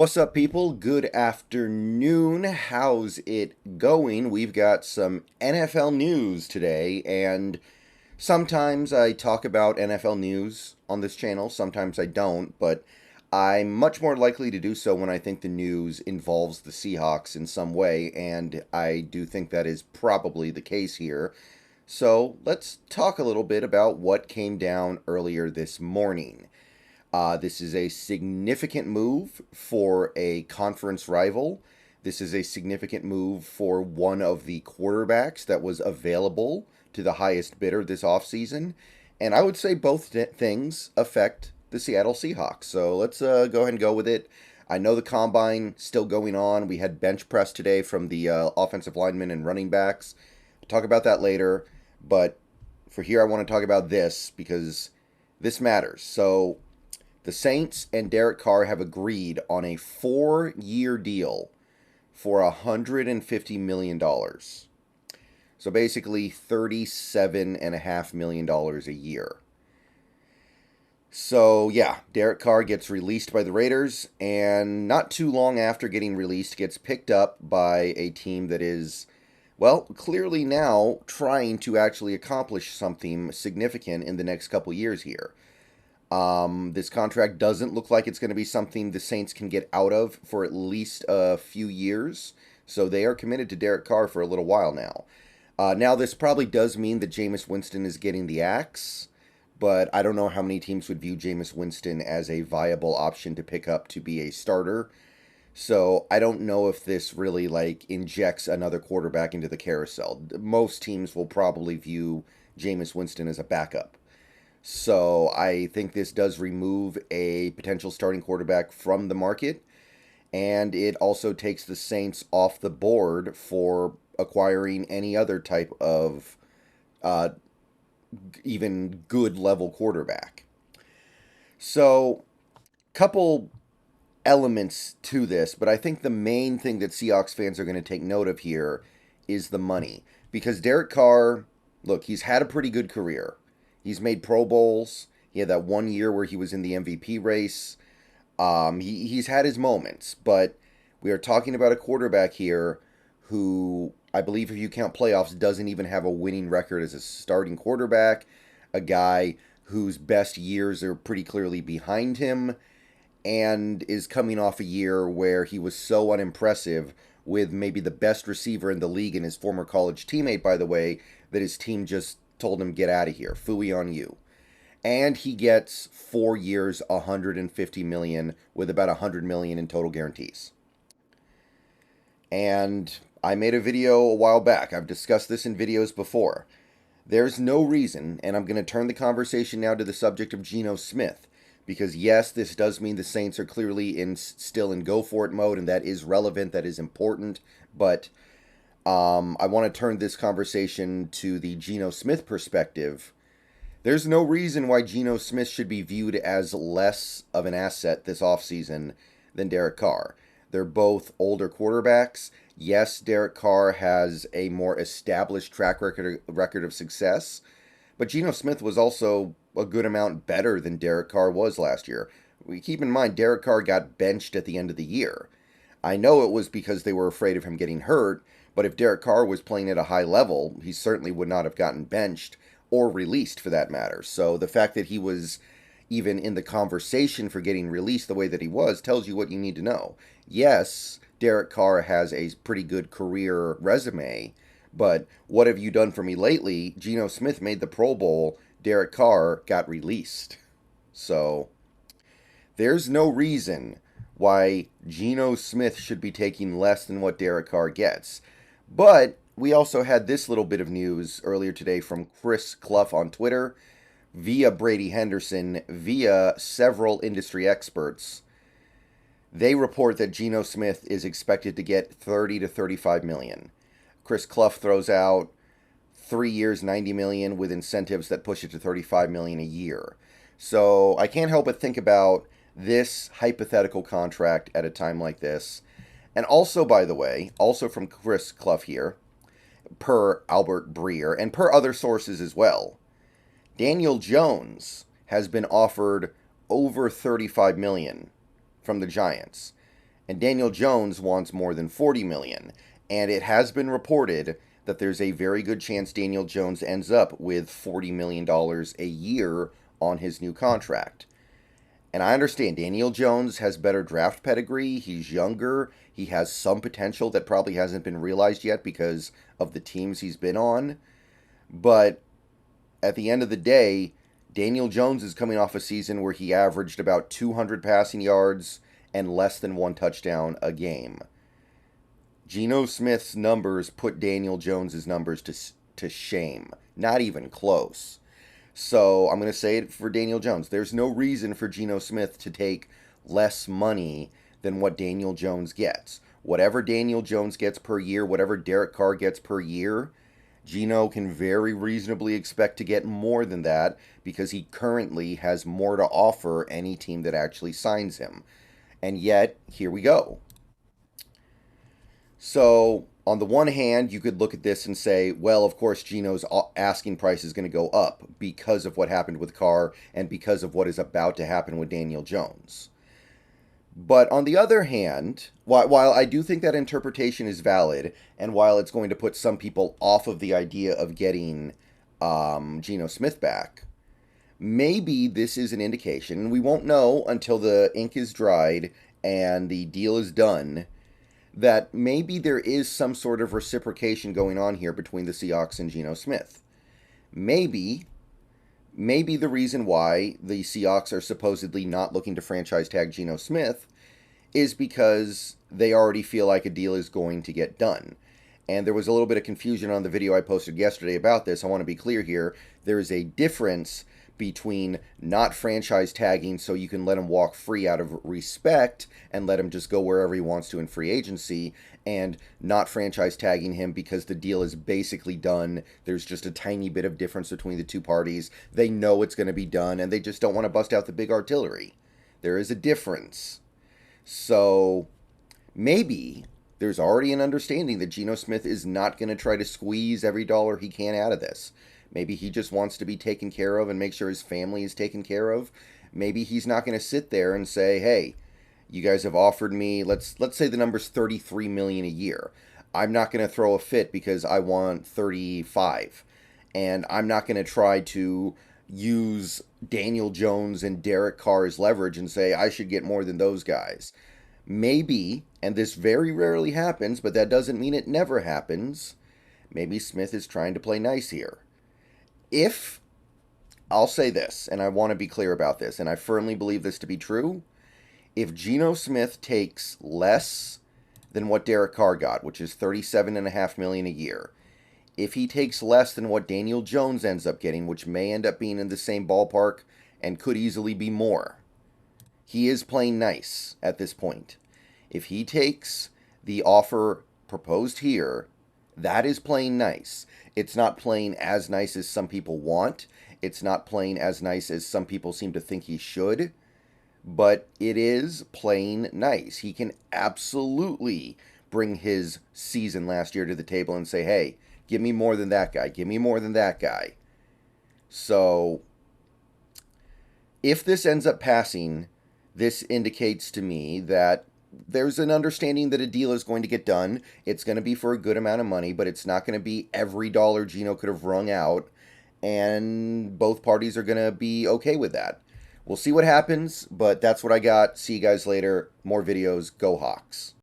What's up, people? Good afternoon. How's it going? We've got some NFL news today, and sometimes I talk about NFL news on this channel, sometimes I don't, but I'm much more likely to do so when I think the news involves the Seahawks in some way, and I do think that is probably the case here. So let's talk a little bit about what came down earlier this morning. This is a significant move for a conference rival. This is a significant move for one of the quarterbacks that was available to the highest bidder this offseason. And I would say both things affect the Seattle Seahawks. So let's go ahead and go with it. I know the combine still going on. We had bench press today from the offensive linemen and running backs. I'll talk about that later. But for here, I want to talk about this because this matters. So the Saints and Derek Carr have agreed on a 4-year deal for $150 million. So basically $37.5 million a year. So yeah, Derek Carr gets released by the Raiders, and not too long after getting released, gets picked up by a team that is, well, clearly now trying to actually accomplish something significant in the next couple years here. This contract doesn't look like it's going to be something the Saints can get out of for at least a few years. So they are committed to Derek Carr for a little while now. Now, this probably does mean that Jameis Winston is getting the axe, but I don't know how many teams would view Jameis Winston as a viable option to pick up to be a starter. So I don't know if this really injects another quarterback into the carousel. Most teams will probably view Jameis Winston as a backup. So I think this does remove a potential starting quarterback from the market, and it also takes the Saints off the board for acquiring any other type of even good level quarterback. So, couple elements to this, but I think the main thing that Seahawks fans are going to take note of here is the money. Because Derek Carr, look, he's had a pretty good career. He's made Pro Bowls. He had that 1 year where he was in the MVP race. He's had his moments, but we are talking about a quarterback here who, I believe if you count playoffs, doesn't even have a winning record as a starting quarterback. A guy whose best years are pretty clearly behind him, and is coming off a year where he was so unimpressive with maybe the best receiver in the league and his former college teammate, by the way, that his team just told him, get out of here, phooey on you. And he gets 4 years, $150 million, with about $100 million in total guarantees. And I made a video a while back. I've discussed this in videos before. There's no reason, and I'm going to turn the conversation now to the subject of Geno Smith, because yes, this does mean the Saints are clearly still in go-for-it mode, and that is relevant, that is important, but I want to turn this conversation to the Geno Smith perspective. There's no reason why Geno Smith should be viewed as less of an asset this offseason than Derek Carr. They're both older quarterbacks. Yes, Derek Carr has a more established track record of success, but Geno Smith was also a good amount better than Derek Carr was last year. Keep in mind, Derek Carr got benched at the end of the year. I know it was because they were afraid of him getting hurt, but if Derek Carr was playing at a high level, he certainly would not have gotten benched or released for that matter. So the fact that he was even in the conversation for getting released the way that he was tells you what you need to know. Yes, Derek Carr has a pretty good career resume, but what have you done for me lately? Geno Smith made the Pro Bowl. Derek Carr got released. So there's no reason why Geno Smith should be taking less than what Derek Carr gets. But we also had this little bit of news earlier today from Chris Clough on Twitter, via Brady Henderson, via several industry experts. They report that Geno Smith is expected to get 30 to 35 million. Chris Clough throws out 3 years, 90 million with incentives that push it to 35 million a year. So I can't help but think about this hypothetical contract at a time like this. And also, by the way, also from Chris Clough here, per Albert Breer, and per other sources as well, Daniel Jones has been offered over $35 million from the Giants. and Daniel Jones wants more than $40 million. And it has been reported that there's a very good chance Daniel Jones ends up with $40 million a year on his new contract. And I understand Daniel Jones has better draft pedigree. He's younger. He has some potential that probably hasn't been realized yet because of the teams he's been on. But at the end of the day, Daniel Jones is coming off a season where he averaged about 200 passing yards and less than one touchdown a game. Geno Smith's numbers put Daniel Jones's numbers to shame. Not even close. So I'm going to say it for Daniel Jones. There's no reason for Geno Smith to take less money than what Daniel Jones gets. Whatever Daniel Jones gets per year, whatever Derek Carr gets per year, Geno can very reasonably expect to get more than that because he currently has more to offer any team that actually signs him. And yet, here we go. So, on the one hand, you could look at this and say, well, of course, Geno's asking price is going to go up because of what happened with Carr and because of what is about to happen with Daniel Jones. But on the other hand, while I do think that interpretation is valid, and while it's going to put some people off of the idea of getting Geno Smith back, maybe this is an indication, and we won't know until the ink is dried and the deal is done, that maybe there is some sort of reciprocation going on here between the Seahawks and Geno Smith. Maybe the reason why the Seahawks are supposedly not looking to franchise tag Geno Smith is because they already feel like a deal is going to get done. And there was a little bit of confusion on the video I posted yesterday about this. I want to be clear here. There is a difference between not franchise tagging so you can let him walk free out of respect and let him just go wherever he wants to in free agency, and not franchise tagging him because the deal is basically done. There's just a tiny bit of difference between the two parties. They know it's going to be done and they just don't want to bust out the big artillery. There is a difference. So maybe there's already an understanding that Geno Smith is not going to try to squeeze every dollar he can out of this. Maybe he just wants to be taken care of and make sure his family is taken care of. Maybe he's not going to sit there and say, hey, you guys have offered me, let's say the number's $33 million a year. I'm not going to throw a fit because I want 35. And I'm not going to try to use Daniel Jones and Derek Carr as leverage and say I should get more than those guys. Maybe, and this very rarely happens, but that doesn't mean it never happens, maybe Smith is trying to play nice here. If, I'll say this, and I want to be clear about this, and I firmly believe this to be true, if Geno Smith takes less than what Derek Carr got, which is $37.5 million a year, if he takes less than what Daniel Jones ends up getting, which may end up being in the same ballpark and could easily be more, he is playing nice at this point. If he takes the offer proposed here, that is playing nice. It's not playing as nice as some people want. It's not playing as nice as some people seem to think he should. But it is playing nice. He can absolutely bring his season last year to the table and say, hey, give me more than that guy. Give me more than that guy. So, if this ends up passing, this indicates to me that there's an understanding that a deal is going to get done. It's going to be for a good amount of money, but it's not going to be every dollar Geno could have wrung out, and both parties are going to be okay with that. We'll see what happens, but that's what I got. See you guys later. More videos. Go Hawks.